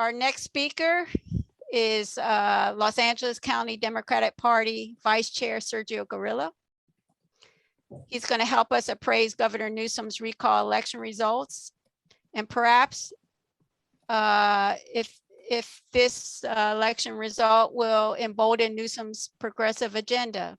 Our next speaker is Los Angeles County Democratic Party Vice Chair Sergio Carrillo. He's going to help us appraise Governor Newsom's recall election results, and perhaps if this election result will embolden Newsom's progressive agenda.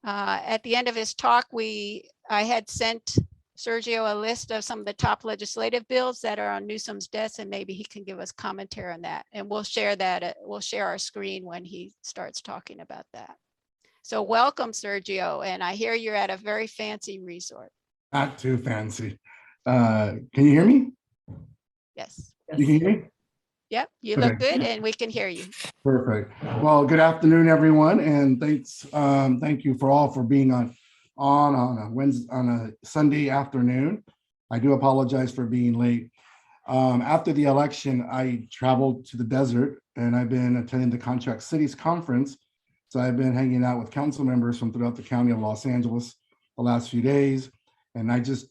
At the end of his talk, I had sent Sergio a list of some of the top legislative bills that are on Newsom's desk, and maybe he can give us commentary on that. And we'll share that. We'll share our screen when he starts talking about that. So welcome, Sergio. And I hear you're at a very fancy resort. Not too fancy. Can you hear me? Yes. You can hear me? Yep, you look good and we can hear you. Perfect. Well, good afternoon, everyone. And thanks. Thank you for being on a Wednesday, on a Sunday afternoon. I do apologize for being late. After the election, I traveled to the desert and I've been attending the Contract Cities Conference. So I've been hanging out with council members from throughout the county of Los Angeles the last few days. And I just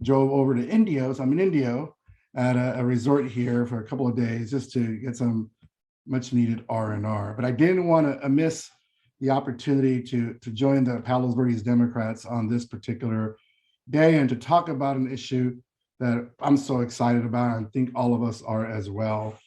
drove over to Indio. So I'm in Indio at a resort here for a couple of days just to get some much needed R&R. But I didn't want to miss the opportunity to join the Palos Verdes Democrats on this particular day and to talk about an issue that I'm so excited about, and I think all of us are as well.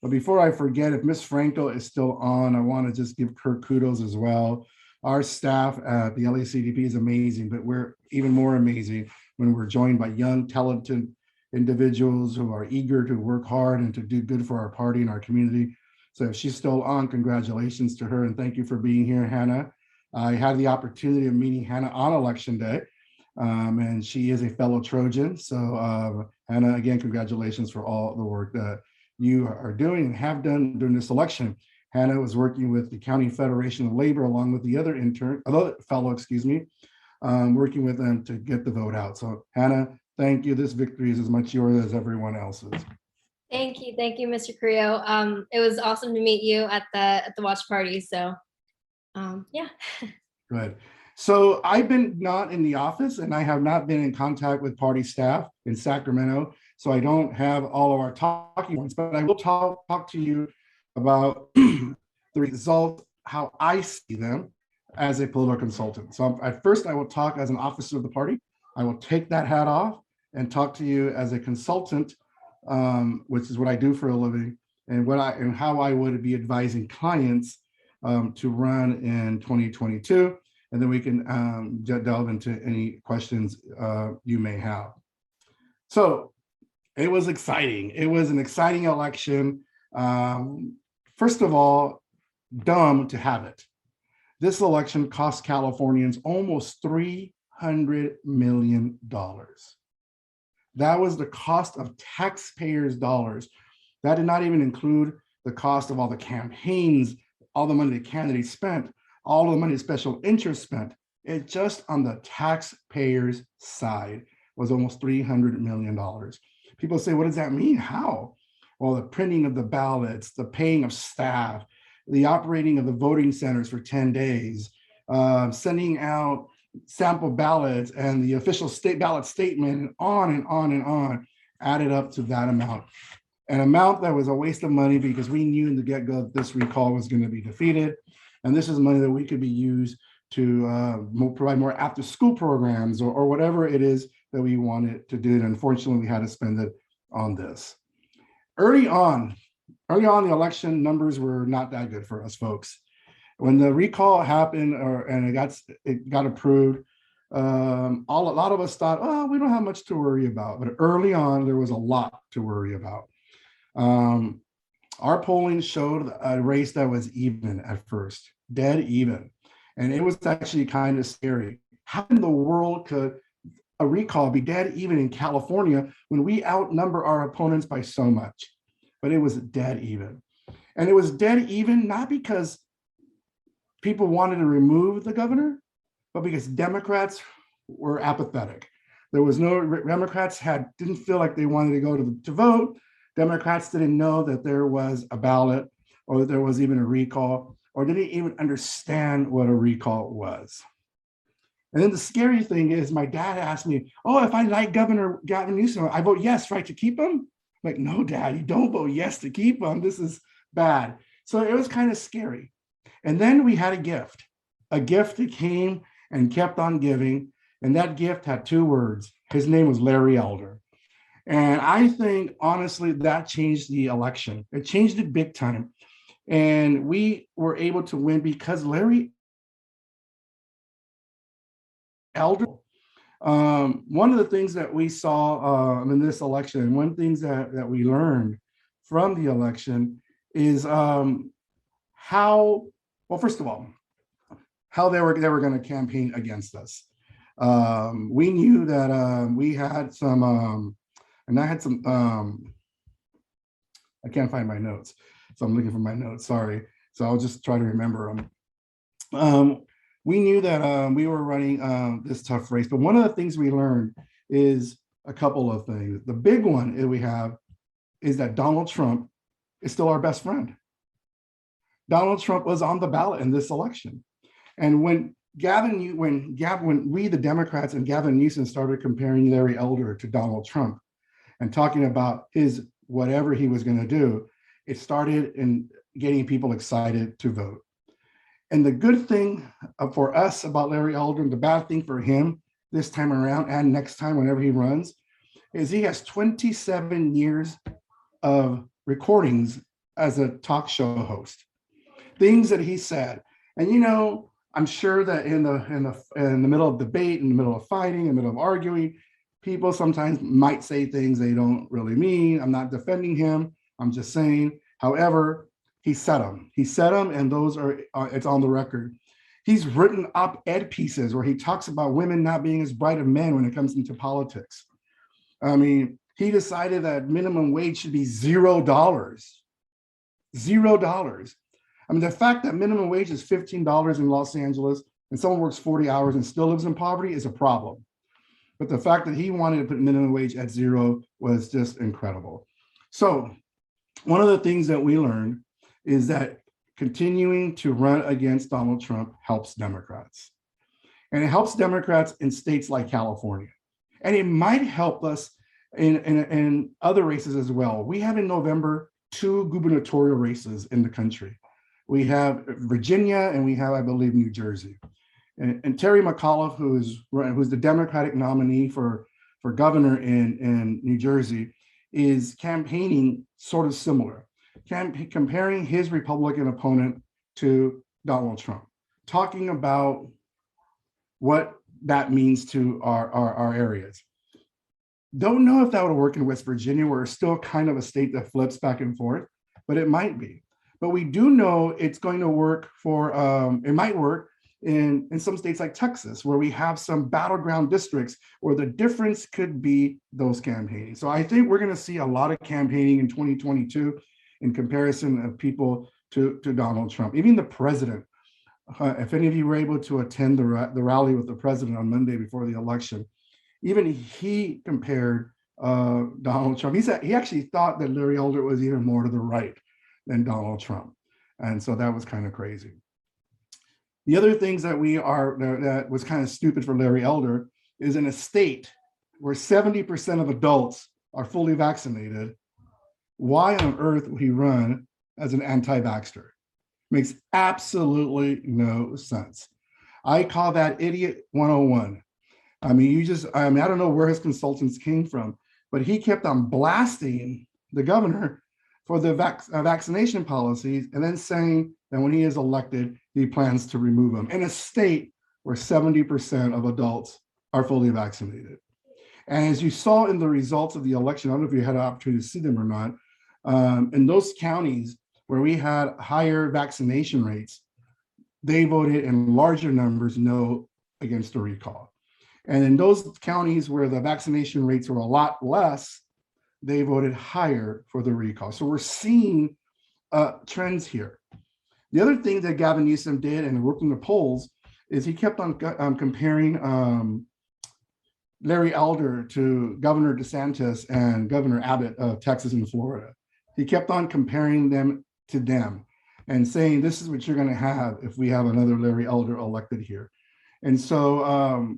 But before I forget, if Ms. Franco is still on, I want to just give her kudos as well. Our staff at the LACDP is amazing, but we're even more amazing when we're joined by young, talented individuals who are eager to work hard and to do good for our party and our community. So if she's still on, congratulations to her and thank you for being here, Hannah. I had the opportunity of meeting Hannah on election day, and she is a fellow Trojan. So Hannah, again, congratulations for all the work that you are doing and have done during this election. Hannah was working with the County Federation of Labor along with the other fellow, working with them to get the vote out. So Hannah, thank you. This victory is as much yours as everyone else's. Thank you, Mr. Carrillo. It was awesome to meet you at the watch party. So, yeah. Good. So I've been not in the office, and I have not been in contact with party staff in Sacramento. So I don't have all of our talking points, but I will talk to you about the results, how I see them as a political consultant. So at first, I will talk as an officer of the party. I will take that hat off and talk to you as a consultant, which is what I do for a living, and how I would be advising clients to run in 2022. And then we can delve into any questions you may have. So it was exciting. It was an exciting election. First of all, dumb to have it. This election cost Californians almost $300 million. That was the cost of taxpayers' dollars. That did not even include the cost of all the campaigns, all the money the candidates spent, all the money the special interest spent. It just on the taxpayers' side was almost $300 million. People say, what does that mean? How? Well, the printing of the ballots, the paying of staff, the operating of the voting centers for 10 days, sending out sample ballots and the official state ballot statement, and on and on and on, added up to that amount. An amount that was a waste of money because we knew in the get-go this recall was going to be defeated. And this is money that we could be used to provide more after-school programs or whatever it is that we wanted to do. And unfortunately, we had to spend it on this. Early on, the election numbers were not that good for us folks. When the recall happened and it got approved, a lot of us thought, oh, we don't have much to worry about. But early on, there was a lot to worry about. Our polling showed a race that was even at first, dead even. And it was actually kind of scary. How in the world could a recall be dead even in California when we outnumber our opponents by so much? But it was dead even. And it was dead even not because people wanted to remove the governor, but because Democrats were apathetic. There was no, Democrats didn't feel like they wanted to go to vote. Democrats didn't know that there was a ballot or that there was even a recall, or didn't even understand what a recall was. And then the scary thing is my dad asked me, oh, if I like Governor Newsom, I vote yes, right, to keep him? Like, no, Dad, you don't vote yes to keep them. This is bad. So it was kind of scary. And then we had a gift that came and kept on giving. And that gift had two words. His name was Larry Elder. And I think, honestly, that changed the election. It changed it big time. And we were able to win because Larry Elder, one of the things that we saw in this election, and one of the things that we learned from the election is how, well, first of all, how they were going to campaign against us. We knew that we had some, and I had some, I can't find my notes, so I'm looking for my notes, sorry. So I'll just try to remember them. We knew that we were running this tough race, but one of the things we learned is a couple of things. The big one that we have is that Donald Trump is still our best friend. Donald Trump was on the ballot in this election. And when we, the Democrats, and Gavin Newsom started comparing Larry Elder to Donald Trump and talking about his whatever he was going to do, it started in getting people excited to vote. And the good thing for us about Larry Elder, and the bad thing for him this time around and next time whenever he runs, is he has 27 years of recordings as a talk show host. Things that he said. And you know, I'm sure that in the middle of debate, in the middle of fighting, in the middle of arguing, people sometimes might say things they don't really mean. I'm not defending him. I'm just saying. However, he said them. He said them, and those are it's on the record. He's written op-ed pieces where he talks about women not being as bright as men when it comes into politics. I mean, he decided that minimum wage should be $0. $0. I mean, the fact that minimum wage is $15 in Los Angeles and someone works 40 hours and still lives in poverty is a problem. But the fact that he wanted to put minimum wage at 0 was just incredible. So one of the things that we learned is that continuing to run against Donald Trump helps Democrats. And it helps Democrats in states like California. And it might help us in other races as well. We have in November 2 gubernatorial races in the country. We have Virginia and we have, I believe, New Jersey. And Terry McAuliffe, who's the Democratic nominee for governor in New Jersey, is campaigning sort of similar, comparing his Republican opponent to Donald Trump, talking about what that means to our areas. Don't know if that would work in West Virginia, where it's still kind of a state that flips back and forth, but it might be. But we do know it's going to work for, it might work in some states like Texas, where we have some battleground districts where the difference could be those campaigning. So I think we're going to see a lot of campaigning in 2022 in comparison of people to Donald Trump. Even the president, if any of you were able to attend the rally with the president on Monday before the election, even he compared Donald Trump. He actually thought that Larry Elder was even more to the right than Donald Trump. And so that was kind of crazy. The other things that that was kind of stupid for Larry Elder is in a state where 70% of adults are fully vaccinated, why on earth would he run as an anti-vaxxer? Makes absolutely no sense. I call that idiot 101. I mean, I don't know where his consultants came from, but he kept on blasting the governor for the vaccination policies and then saying that when he is elected, he plans to remove them in a state where 70% of adults are fully vaccinated. And as you saw in the results of the election, I don't know if you had an opportunity to see them or not, in those counties where we had higher vaccination rates, they voted in larger numbers no against the recall. And in those counties where the vaccination rates were a lot less, they voted higher for the recall. So we're seeing trends here. The other thing that Gavin Newsom did and worked in the polls is he kept on comparing Larry Elder to Governor DeSantis and Governor Abbott of Texas and Florida. He kept on comparing them to them and saying, this is what you're going to have if we have another Larry Elder elected here. And so,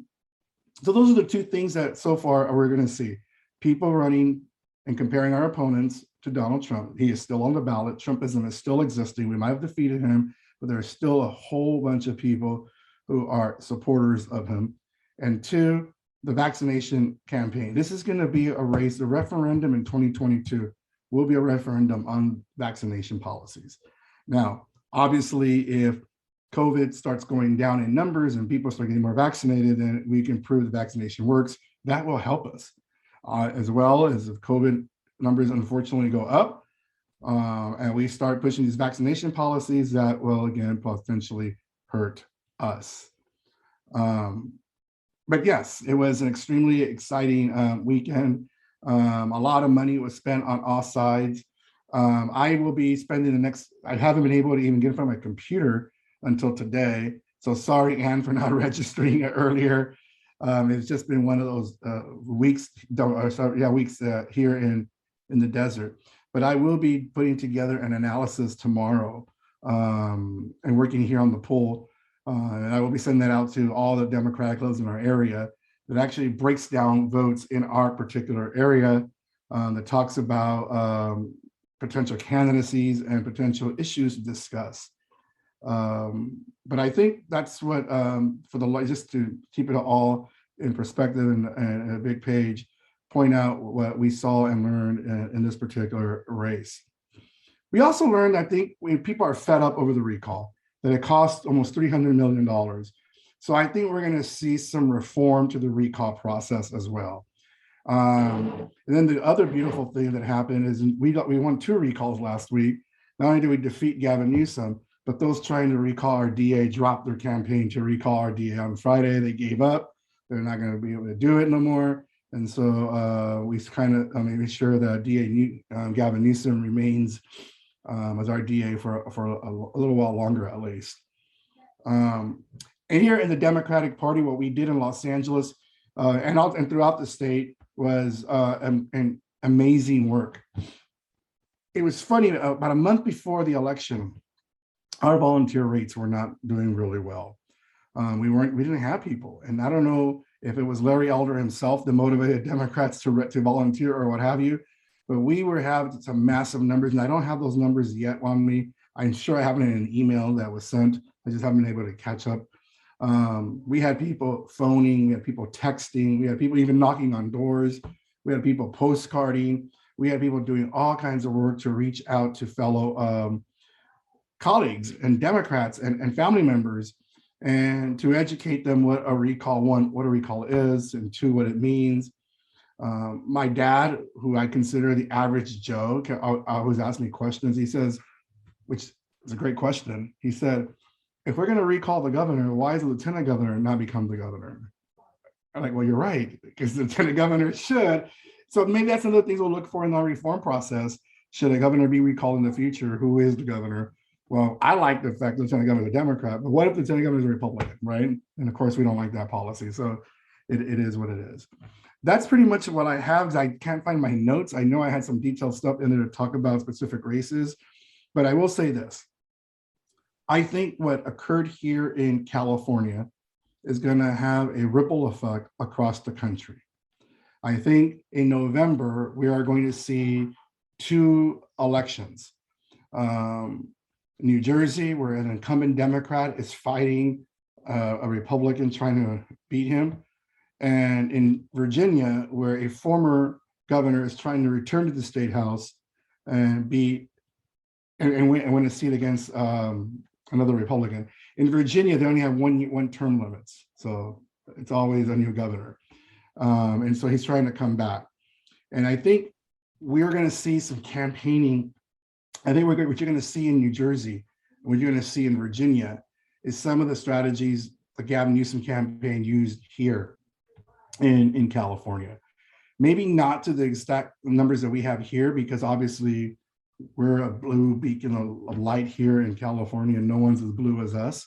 so those are the two things that so far we're going to see. People running and comparing our opponents to Donald Trump. He is still on the ballot. Trumpism is still existing. We might have defeated him, but there's still a whole bunch of people who are supporters of him. And two, the vaccination campaign. This is going to be a race. The referendum in 2022 will be a referendum on vaccination policies. Now, obviously, if COVID starts going down in numbers and people start getting more vaccinated, then we can prove the vaccination works. That will help us, as well as if COVID numbers unfortunately go up and we start pushing these vaccination policies, that will again potentially hurt us. But yes, it was an extremely exciting weekend. A lot of money was spent on all sides. I will be spending I haven't been able to even get in front of my computer until today. So sorry, Anne, for not registering it earlier. It's just been one of those weeks here in the desert. But I will be putting together an analysis tomorrow and working here on the poll. And I will be sending that out to all the Democratic clubs in our area that actually breaks down votes in our particular area, that talks about potential candidacies and potential issues to discuss. But I think that's what, just to keep it all in perspective and a big page, point out what we saw and learned in this particular race. We also learned, I think, people are fed up over the recall, that it cost almost $300 million. So I think we're going to see some reform to the recall process as well. And then the other beautiful thing that happened is we won 2 recalls last week. Not only did we defeat Gavin Newsom, but those trying to recall our DA dropped their campaign to recall our DA on Friday. They gave up. They're not going to be able to do it no more. And so we kind of made sure that DA Gavin Newsom remains as our DA for a little while longer, at least. And here in the Democratic Party, what we did in Los Angeles and throughout the state was an amazing work. It was funny, about a month before the election, our volunteer rates were not doing really well. We didn't have people. And I don't know if it was Larry Elder himself that motivated Democrats to volunteer or what have you, but we were having some massive numbers, and I don't have those numbers yet on me. I'm sure I have it in an email that was sent. I just haven't been able to catch up. We had people phoning, we had people texting, we had people even knocking on doors, we had people postcarding, we had people doing all kinds of work to reach out to fellow colleagues and Democrats and family members, and to educate them what a recall is, and 2, what it means. My dad, who I consider the average Joe, always asks me questions. He says, which is a great question. He said, if we're going to recall the governor, why does the lieutenant governor not become the governor? I'm like, well, you're right, because the lieutenant governor should. So maybe that's another thing we'll look for in our reform process. Should a governor be recalled in the future? Who is the governor? Well, I like the fact the lieutenant governor is a Democrat, but what if the lieutenant governor is a Republican, right? And of course, we don't like that policy. So it is what it is. That's pretty much what I have, because I can't find my notes. I know I had some detailed stuff in there to talk about specific races, but I will say this. I think what occurred here in California is going to have a ripple effect across the country. I think in November, we are going to see 2 elections. New Jersey, where an incumbent Democrat is fighting a Republican trying to beat him. And in Virginia, where a former governor is trying to return to the state house and win a seat against another Republican. In Virginia, they only have one term limits. So it's always a new governor. And so he's trying to come back. And I think we're going to see some campaigning. I think what you're going to see in New Jersey, what you're going to see in Virginia, is some of the strategies the Gavin Newsom campaign used here in California. Maybe not to the exact numbers that we have here, because obviously we're a blue beacon of light here in California, and no one's as blue as us.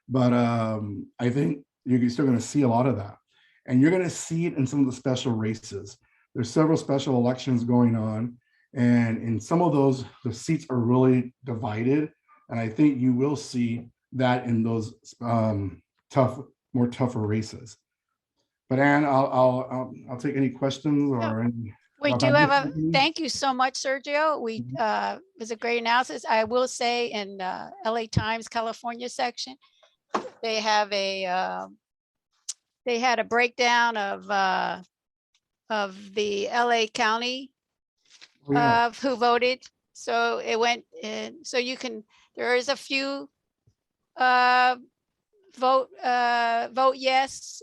But I think you're still going to see a lot of that. And you're going to see it in some of the special races. There's several special elections going on. And in some of those, the seats are really divided. And I think you will see that in those tougher races. But Anne, I'll take any questions or any. We If do I'm have a, missing- thank you so much, Sergio. It was a great analysis. I will say in LA Times, California section, they have they had a breakdown of the LA County Oh, yeah. of who voted. So it went in, so you can, there is a few vote yes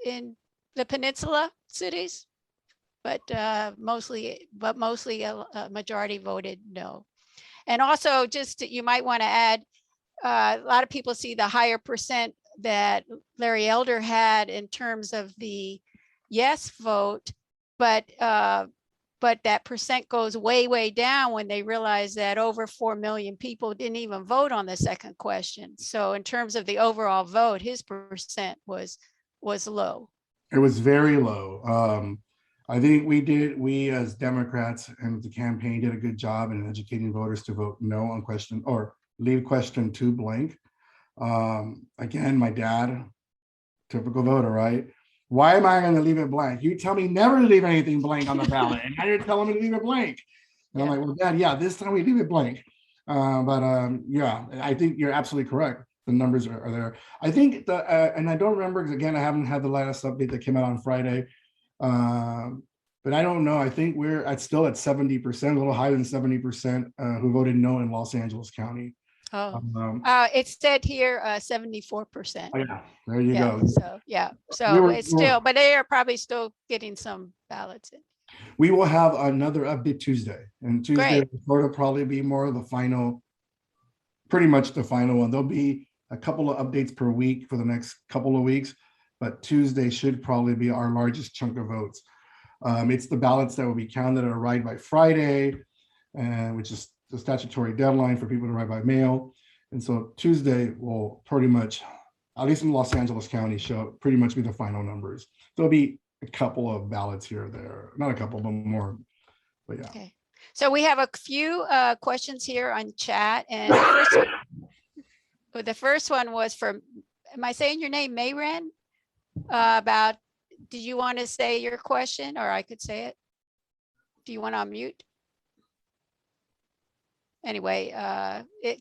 in the peninsula cities, but mostly a majority voted no. And also just you might want to add, a lot of people see the higher percent that Larry Elder had in terms of the yes vote, but that percent goes way, way down when they realize that over 4 million people didn't even vote on the second question. So in terms of the overall vote, his percent was low. It was very low. I think we as Democrats and the campaign did a good job in educating voters to vote no on question or leave question 2 blank. Again, my dad, typical voter, right? Why am I going to leave it blank? You tell me never to leave anything blank on the ballot, and now you're telling me to leave it blank. And I'm like, well, Dad, yeah, this time we leave it blank. Yeah, I think you're absolutely correct. The numbers are there. I think and I don't remember, because again, I haven't had the last update that came out on Friday. But I don't know. I think we're still at 70%, a little higher than 70% who voted no in Los Angeles County. Oh, it said here 74%. Oh, yeah, there you Yeah, go. so yeah, so it's still, but they are probably still getting some ballots in. We will have another update Tuesday, and Tuesday will probably be more of the final, pretty much the final one. There'll be a couple of updates per week for the next couple of weeks, but Tuesday should probably be our largest chunk of votes. It's the ballots that will be counted that arrive by Friday, which is the statutory deadline for people to arrive by mail. And so Tuesday will pretty much, at least in Los Angeles County, show pretty much be the final numbers. There'll be a couple of ballots here or there, not a couple, but more. But yeah. Okay. So we have a few questions here on chat, and the first one was from, am I saying your name, Mayren? About, did you want to say your question, or I could say it? Do you want to unmute? Anyway,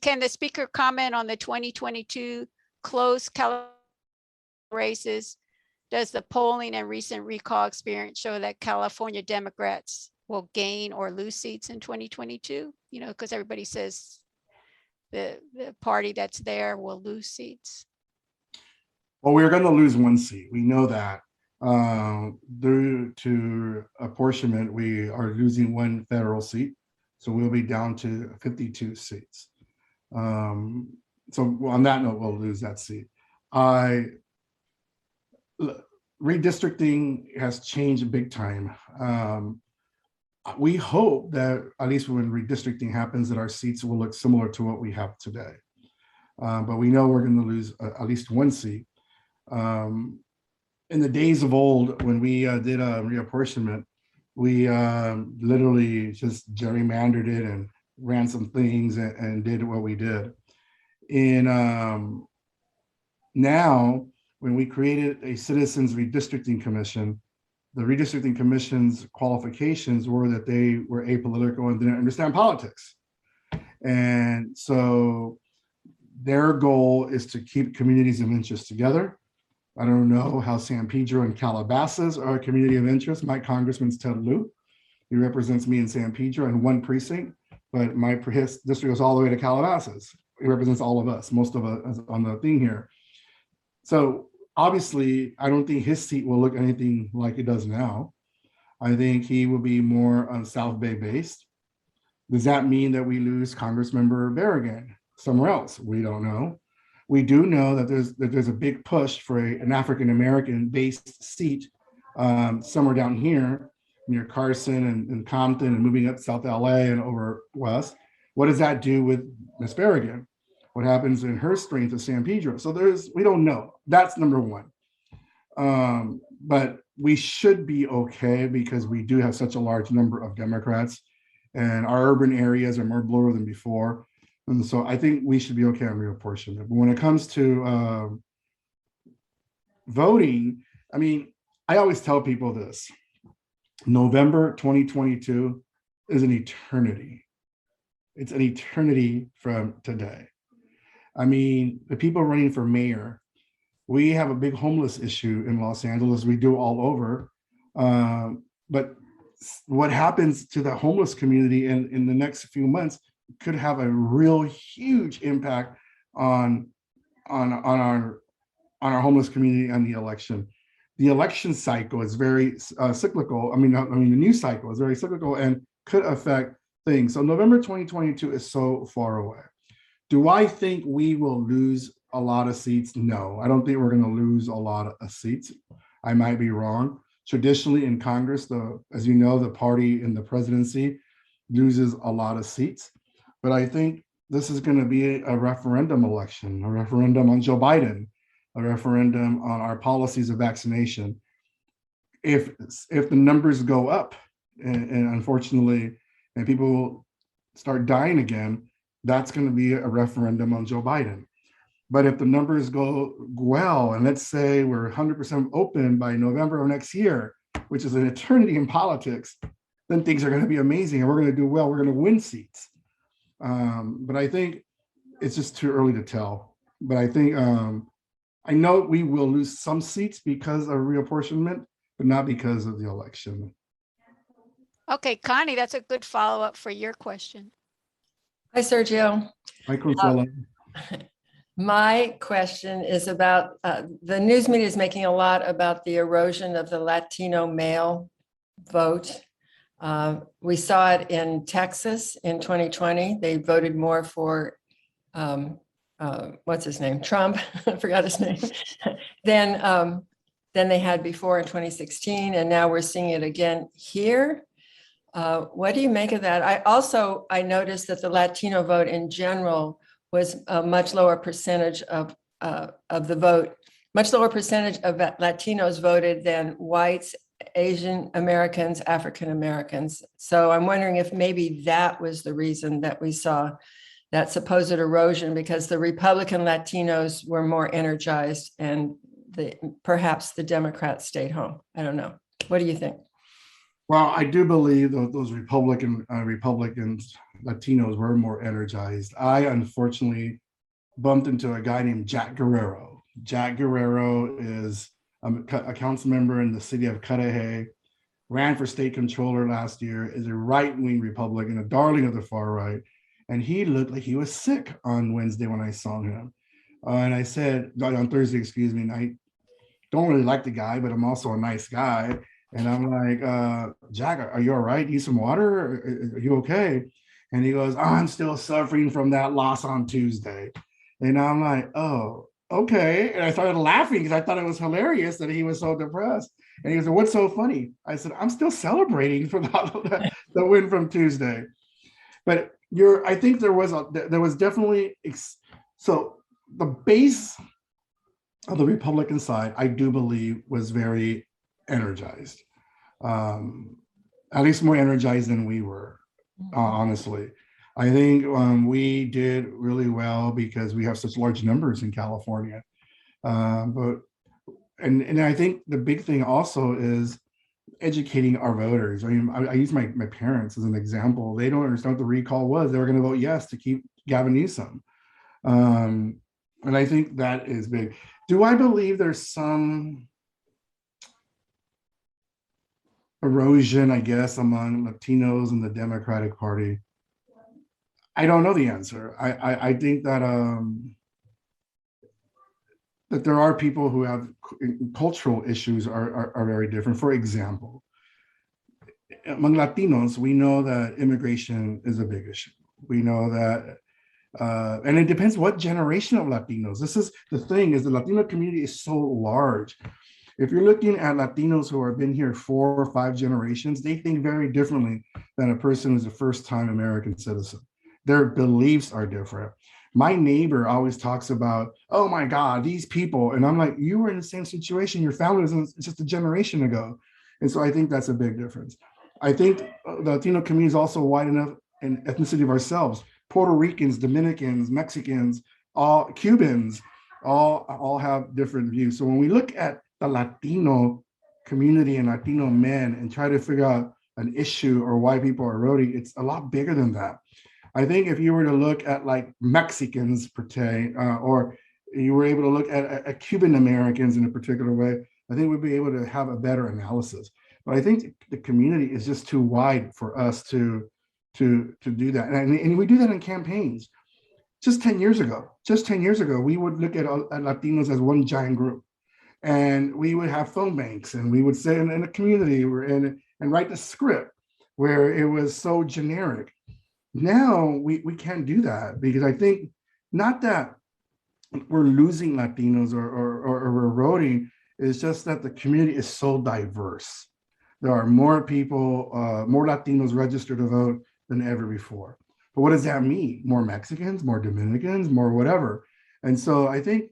can the speaker comment on the 2022 close California races? Does the polling and recent recall experience show that California Democrats will gain or lose seats in 2022? You know, because everybody says the party that's there will lose seats. Well, we're going to lose 1 seat. We know that. Due to apportionment, we are losing 1 federal seat. So we'll be down to 52 seats. So on that note, we'll lose that seat. Redistricting has changed big time. We hope that at least when redistricting happens, that our seats will look similar to what we have today. But we know we're going to lose at least 1 seat. In the days of old, when we did a reapportionment, we literally just gerrymandered it and ran some things and did what we did. Now, when we created a Citizens Redistricting Commission, the Redistricting Commission's qualifications were that they were apolitical and didn't understand politics. And so their goal is to keep communities of interest together. I don't know how San Pedro and Calabasas are a community of interest. My congressman's Ted Lieu. He represents me in San Pedro in 1 precinct, but his district goes all the way to Calabasas. He represents all of us, most of us on the thing here. So obviously, I don't think his seat will look anything like it does now. I think he will be more South Bay based. Does that mean that we lose Congressmember Berrigan somewhere else? We don't know. We do know that there's a big push for an African-American based seat somewhere down here near Carson and Compton and moving up South LA and over west. What does that do with Ms. Berrigan? What happens in her strength of San Pedro? So we don't know. That's number 1. But we should be okay because we do have such a large number of Democrats and our urban areas are more blue than before. And so I think we should be okay on reapportionment. But when it comes to voting, I mean, I always tell people this. November 2022 is an eternity. It's an eternity from today. I mean, the people running for mayor, we have a big homeless issue in Los Angeles. We do all over. But what happens to the homeless community in the next few months could have a real huge impact on our homeless community and the election. The election cycle is very cyclical. I mean, the news cycle is very cyclical and could affect things. So November 2022 is so far away. Do I think we will lose a lot of seats? No, I don't think we're going to lose a lot of seats. I might be wrong. Traditionally in Congress, as you know, the party in the presidency loses a lot of seats. But I think this is going to be a referendum election, a referendum on Joe Biden, a referendum on our policies of vaccination. If the numbers go up, and unfortunately, and people start dying again, that's going to be a referendum on Joe Biden. But if the numbers go well, and let's say we're 100% open by November of next year, which is an eternity in politics, then things are going to be amazing and we're going to do well. We're going to win seats. But I think it's just too early to tell. But I think I know we will lose some seats because of reapportionment, but not because of the election. Okay, Connie, that's a good follow-up for your question. Hi, Sergio. Hi, Consuelo. My question is about the news media is making a lot about the erosion of the Latino male vote. We saw it in Texas in 2020. They voted more for, what's his name? Trump, I forgot his name, than they had before in 2016. And now we're seeing it again here. What do you make of that? I noticed that the Latino vote in general was a much lower percentage of the vote, much lower percentage of Latinos voted than whites, Asian Americans, African Americans. So I'm wondering if maybe that was the reason that we saw that supposed erosion, because the Republican Latinos were more energized and perhaps the Democrats stayed home. I don't know. What do you think? Well, I do believe those Republicans, Latinos were more energized. I unfortunately bumped into a guy named Jack Guerrero. Jack Guerrero is a council member in the city of Cudahy, ran for state controller last year, is a right-wing Republican, a darling of the far right. And he looked like he was sick on Wednesday when I saw him. And I said, on Thursday, excuse me, and I don't really like the guy, but I'm also a nice guy. And I'm like, Jack, are you all right? Need some water? Are you okay? And he goes, I'm still suffering from that loss on Tuesday. And I'm like, oh, okay. And I started laughing because I thought it was hilarious that he was so depressed. And he goes, what's so funny? I said, I'm still celebrating for the win from Tuesday. But I think there was definitely, so the base of the Republican side, I do believe was very energized, at least more energized than we were, honestly. I think we did really well because we have such large numbers in California. And I think the big thing also is educating our voters. I mean, I use my parents as an example. They don't understand what the recall was. They were going to vote yes to keep Gavin Newsom. And I think that is big. Do I believe there's some erosion, I guess, among Latinos in the Democratic Party? I don't know the answer. I think that that there are people who have cultural issues are very different. For example, among Latinos, we know that immigration is a big issue. We know that, and it depends what generation of Latinos. This is the thing, is the Latino community is so large. If you're looking at Latinos who have been here 4 or 5 generations, they think very differently than a person who's a first-time American citizen. Their beliefs are different. My neighbor always talks about, oh my God, these people. And I'm like, you were in the same situation. Your family was just a generation ago. And so I think that's a big difference. I think the Latino community is also wide enough in ethnicity of ourselves. Puerto Ricans, Dominicans, Mexicans, all Cubans, all have different views. So when we look at the Latino community and Latino men and try to figure out an issue or why people are voting, it's a lot bigger than that. I think if you were to look at like Mexicans per se, or you were able to look at Cuban Americans in a particular way, I think we'd be able to have a better analysis. But I think the community is just too wide for us to do that. And we do that in campaigns. Just 10 years ago, we would look at Latinos as one giant group. And we would have phone banks, and we would sit in a community and write the script where it was so generic. Now we can't do that, because I think not that we're losing Latinos or we're eroding, it's just that the community is so diverse. There are more people, more Latinos registered to vote than ever before. But what does that mean? More Mexicans, more Dominicans, more whatever. And so I think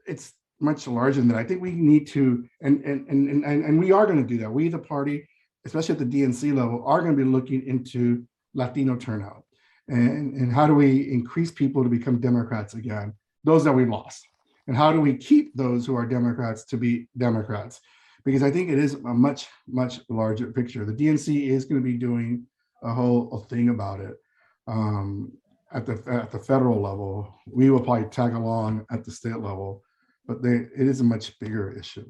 it's much larger than that. I think we need to, and we are going to do that. We, the party, especially at the DNC level, are going to be looking into Latino turnout and how do we increase people to become Democrats again, those that we lost, and how do we keep those who are Democrats to be Democrats? Because I think it is a much larger picture. The DNC is going to be doing a whole thing about it at the federal level. We will probably tag along at the state level. But it is a much bigger issue.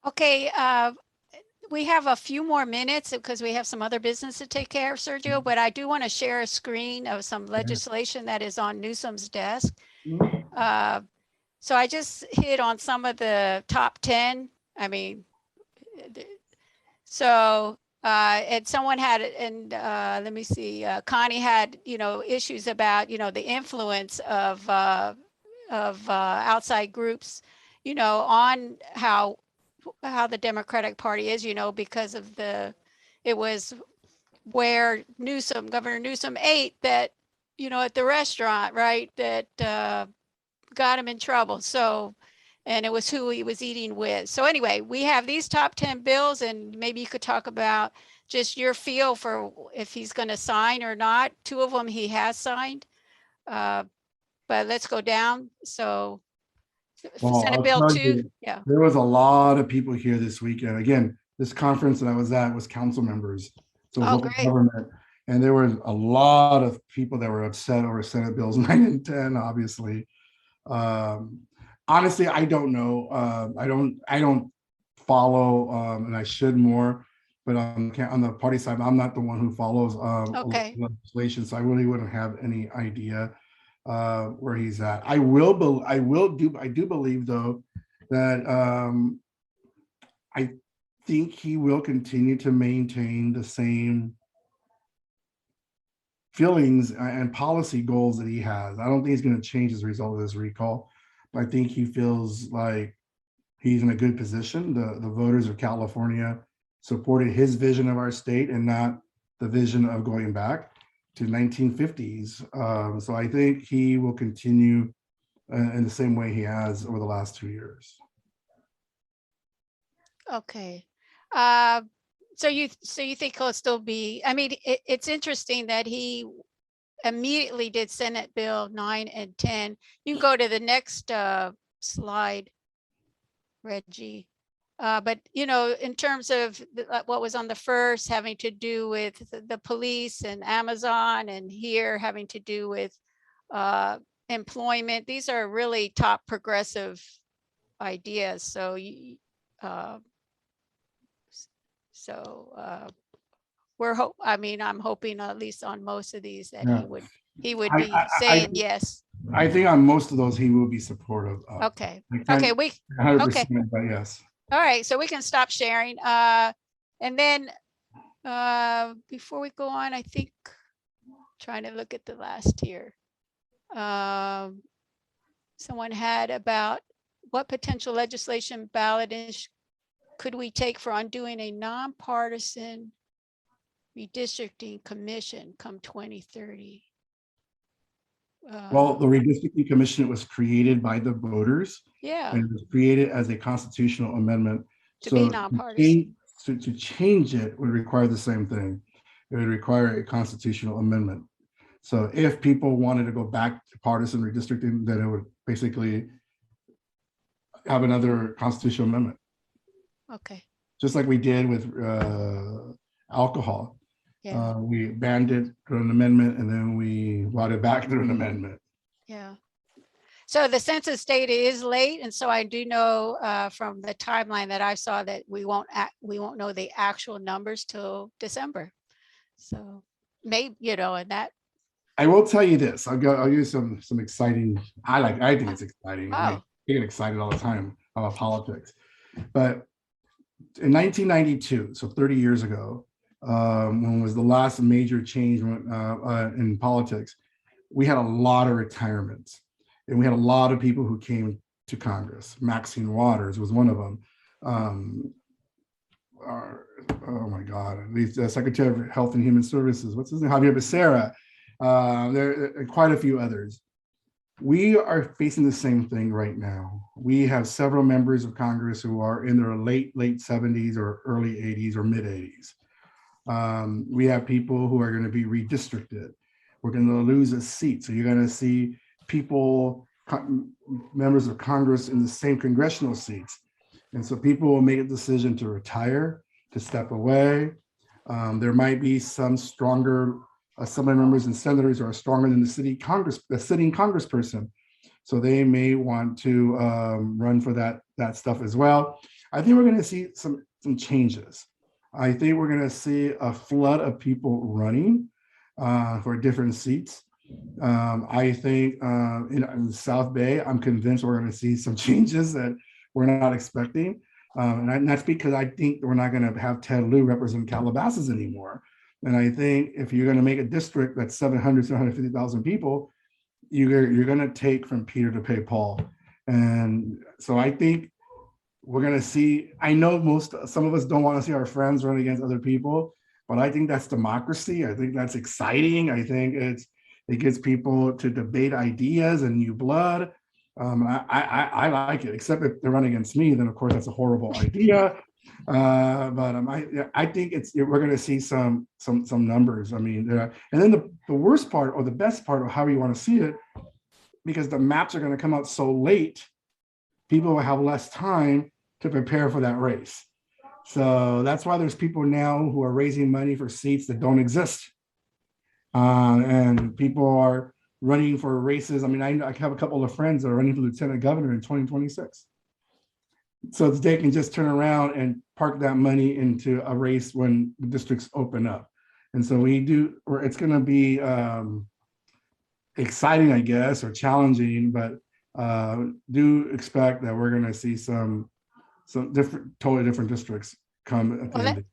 Okay, we have a few more minutes because we have some other business to take care of, Sergio, but I do want to share a screen of some legislation that is on Newsom's desk. So I just hit on some of the top 10. I mean, so, and someone had, and let me see, Connie had, issues about, the influence of outside groups, on how the Democratic Party is, because of it was where Governor Newsom ate that, at the restaurant, right, that got him in trouble. So, and it was who he was eating with. So anyway, we have these top 10 bills, and maybe you could talk about just your feel for if he's going to sign or not. 2 of them he has signed. But let's go down. So Senate Bill 2, yeah. There was a lot of people here this weekend. Again, this conference that I was at was council members. So great. Government. And there were a lot of people that were upset over Senate Bills 9 and 10, obviously. Honestly, I don't know. I don't follow, and I should more. But on the party side, I'm not the one who follows legislation, so I really wouldn't have any idea where he's at. I do believe though that I think he will continue to maintain the same feelings and policy goals that he has. I don't think he's going to change as a result of this recall. But I think he feels like he's in a good position. The voters of California supported his vision of our state and not the vision of going back to 1950s. So I think he will continue in the same way he has over the last 2 years. Okay. So you think he'll still be, I mean, it's interesting that he immediately did Senate Bill 9 and 10. You can go to the next slide, Reggie. But, in terms of what was on the first, having to do with the police and Amazon, and here having to do with employment, these are really top progressive ideas. So, I'm hoping at least on most of these that he would be saying yes. I think on most of those he will be supportive of. Okay. Okay. 100%, but yes. All right, so we can stop sharing. And then before we go on, I think trying to look at the last here. Someone had about what potential legislation ballot could we take for undoing a nonpartisan redistricting commission come 2030? Well, the redistricting commission was created by the voters. Yeah. And it was created as a constitutional amendment. To be nonpartisan. To change it would require the same thing. It would require a constitutional amendment. So if people wanted to go back to partisan redistricting, then it would basically have another constitutional amendment. Okay. just like we did with alcohol. Yeah, We banned it through an amendment, and then we brought it back through an amendment. yeah. So the census data is late, and so I do know from the timeline that I saw that we won't know the actual numbers till December. So maybe, and that. I will tell you this. I'll use some exciting. I think it's exciting. I Oh, get excited all the time about politics. But in 1992, so 30 years ago, when was the last major change in politics, we had a lot of retirements, and we had a lot of people who came to Congress. Maxine Waters was one of them. Oh my God, the Secretary of Health and Human Services, what's his name? Javier Becerra. There are quite a few others. We are facing the same thing right now. We have several members of Congress who are in their late 70s or early 80s or mid 80s. We have people who are going to be redistricted. We're going to lose a seat. So you're going to see people, members of Congress in the same congressional seats. And so people will make a decision to retire, to step away. There might be some stronger assembly members and senators who are stronger than the sitting congressperson. So they may want to run for that stuff as well. I think we're going to see some changes. I think we're going to see a flood of people running for different seats. I think in the South Bay, I'm convinced we're going to see some changes that we're not expecting. And that's because I think we're not going to have Ted Lieu represent Calabasas anymore. And I think if you're going to make a district that's 750,000 people, you're going to take from Peter to pay Paul. And so I think we're going to see, I know some of us don't want to see our friends run against other people, but I think that's democracy. I think that's exciting. I think it gets people to debate ideas and new blood. I like it, except if they run against me, then of course that's a horrible idea. But I think we're going to see some numbers. I mean, and then the worst part, or the best part, or however you want to see it, because the maps are going to come out so late, people will have less time to prepare for that race. So that's why there's people now who are raising money for seats that don't exist, and people are running for races. I mean, I have a couple of friends that are running for lieutenant governor in 2026. So that they can just turn around and park that money into a race when the districts open up. And so it's going to be exciting, I guess, or challenging, but do expect that we're going to see some totally different districts come at the end.